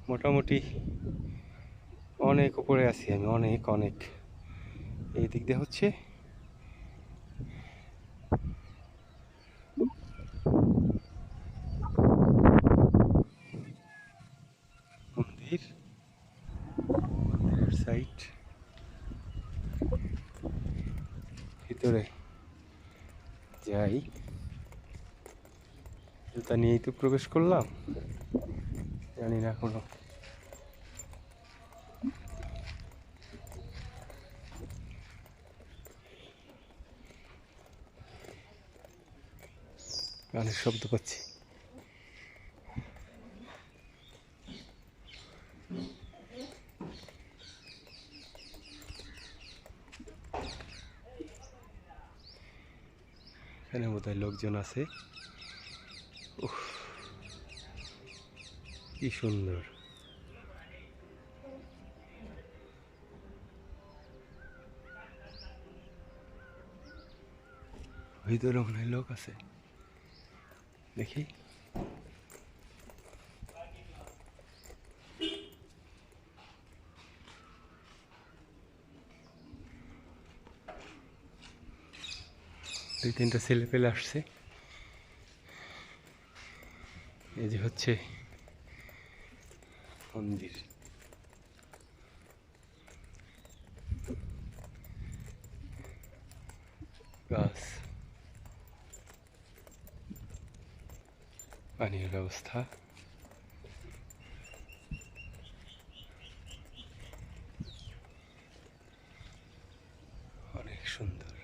মোটামুটি অনেক উপরে আছি আমি, অনেক অনেক। এই দিক দিয়ে হচ্ছে মন্দির, মন্দিরের সাইড। ভিতরে যাই, জুতা নিয়েই তো প্রবেশ করলাম, জানি না এখনো গানের শব্দ পাচ্ছি। এখানে বোধহয় লোকজন আছে। উফ, কি সুন্দর। ভিতরে মনে হয় লোক আছে, দেখি। দুই তিনটা ছেলে পেলে আসছে। এই যে হচ্ছে মন্দির। গাছ, পানির ব্যবস্থা, অনেক সুন্দর।